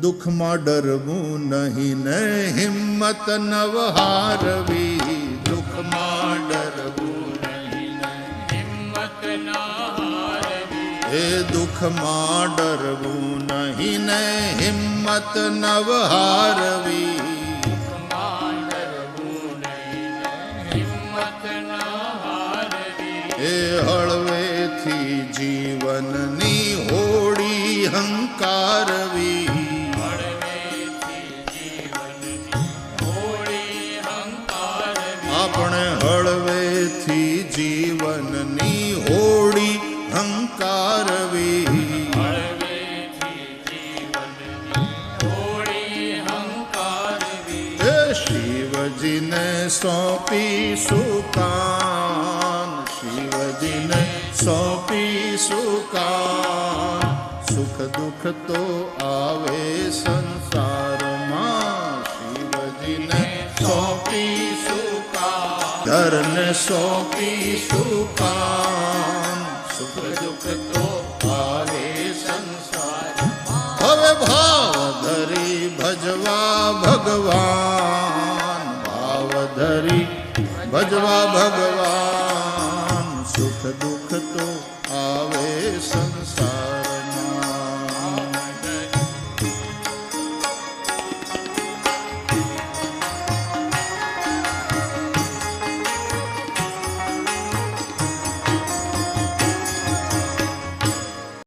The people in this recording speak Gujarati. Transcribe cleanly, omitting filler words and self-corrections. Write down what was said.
દુઃખમાં ડરવું નહીં ને હિંમત નવ હારવી. દુઃખમાં ડરવું નહીં ને હિંમત ના હારવી. એ દુઃખમાં ડરવું નહીં ને હિંમત નવ હારવી. દુઃખમાં ડરવું નહીં ને હિંમત ના હારવી. એ હળવેથી જીવનની હોડી હંકારવી. આપણે હળવેથી જીવનની હોડી હંકારવી. એ શિવજીને સોંપીશું કાન. શિવજીને સોંપીશું કાન. સુખ દુઃખ તો આવે સંસારમાં. શિવજીને સોંપીશું કાન. ધરને સોંપીશું કાન. સુખ દુઃખ તો આવે સંસાર. હવે ભાવ ધરી ભજવા ભગવાન. ભાવ ધરી ભજવા ભગવાન. સુખ દુઃખ તો આવે સંસાર.